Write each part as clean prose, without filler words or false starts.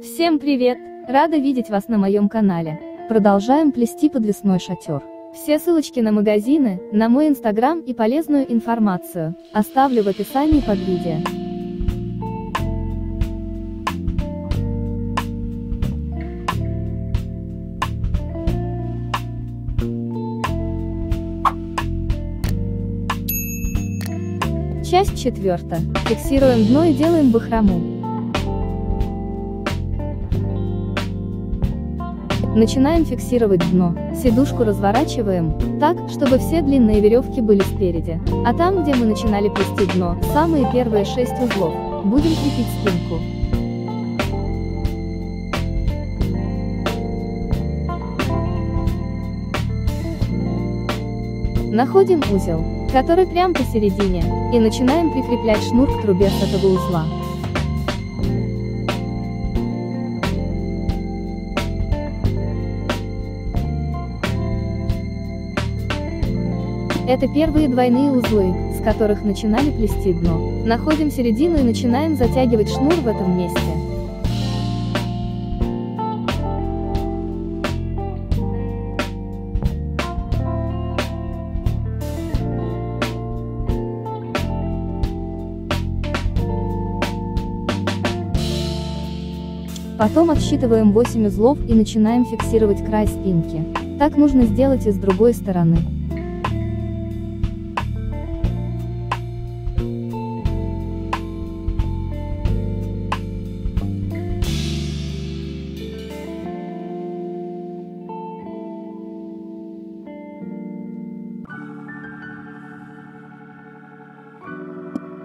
Всем привет! Рада видеть вас на моем канале. Продолжаем плести подвесной шатер. Все ссылочки на магазины, на мой инстаграм и полезную информацию оставлю в описании под видео. Часть 4. Фиксируем дно и делаем бахрому. Начинаем фиксировать дно. Сидушку разворачиваем так, чтобы все длинные веревки были спереди. А там, где мы начинали плести дно, самые первые 6 узлов, будем крепить спинку. Находим узел, который прямо посередине, и начинаем прикреплять шнур к трубе с этого узла. Это первые двойные узлы, с которых начинали плести дно. Находим середину и начинаем затягивать шнур в этом месте. Потом отсчитываем 8 узлов и начинаем фиксировать край спинки. Так нужно сделать и с другой стороны.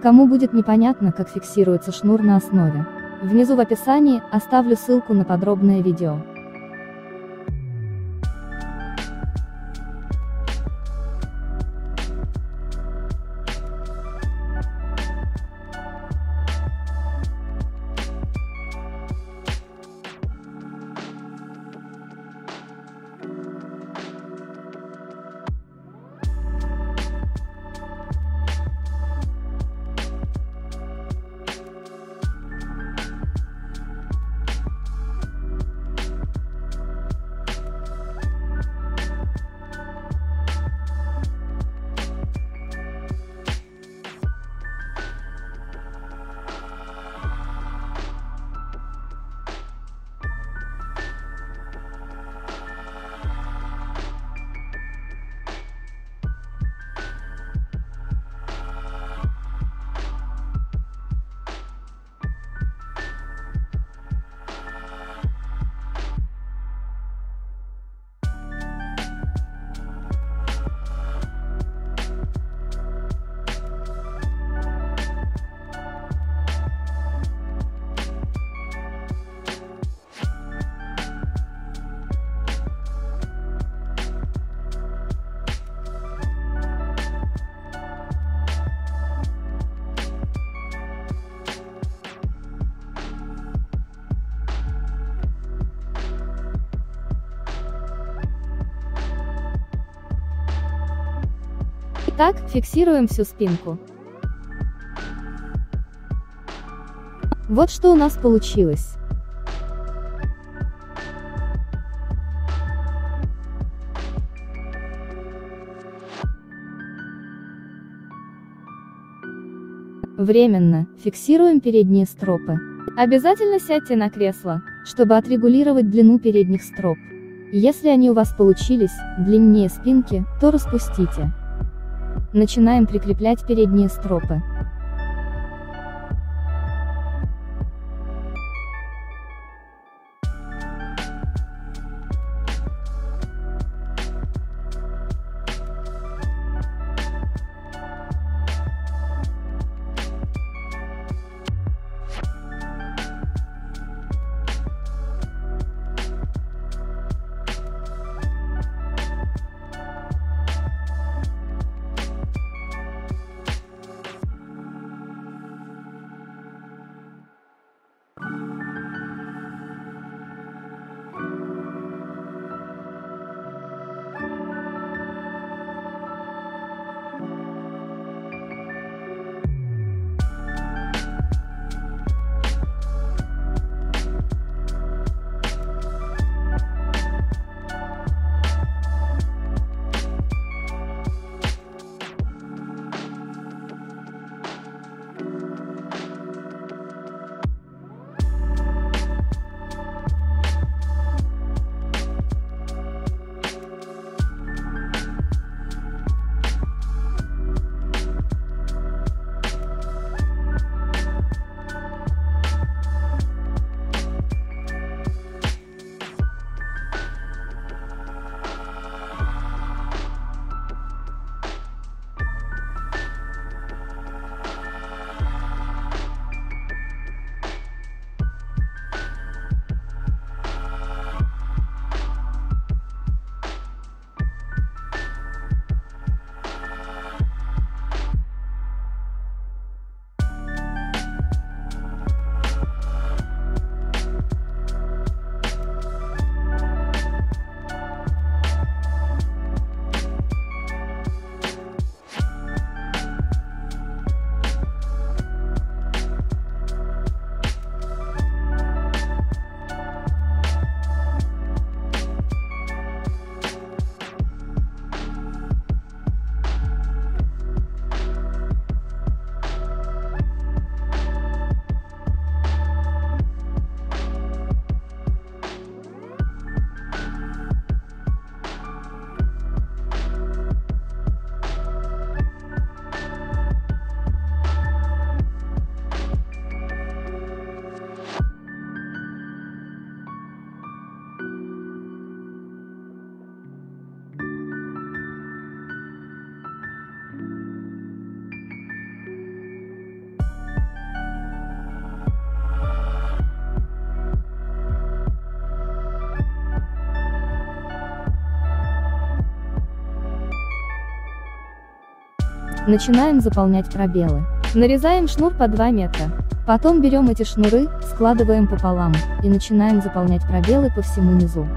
Кому будет непонятно, как фиксируется шнур на основе, внизу в описании оставлю ссылку на подробное видео. Так, фиксируем всю спинку. Вот что у нас получилось. Временно фиксируем передние стропы. Обязательно сядьте на кресло, чтобы отрегулировать длину передних строп. Если они у вас получились длиннее спинки, то распустите. Начинаем прикреплять передние стропы. Начинаем заполнять пробелы. Нарезаем шнур по 2 метра. Потом берем эти шнуры, складываем пополам, и начинаем заполнять пробелы по всему низу.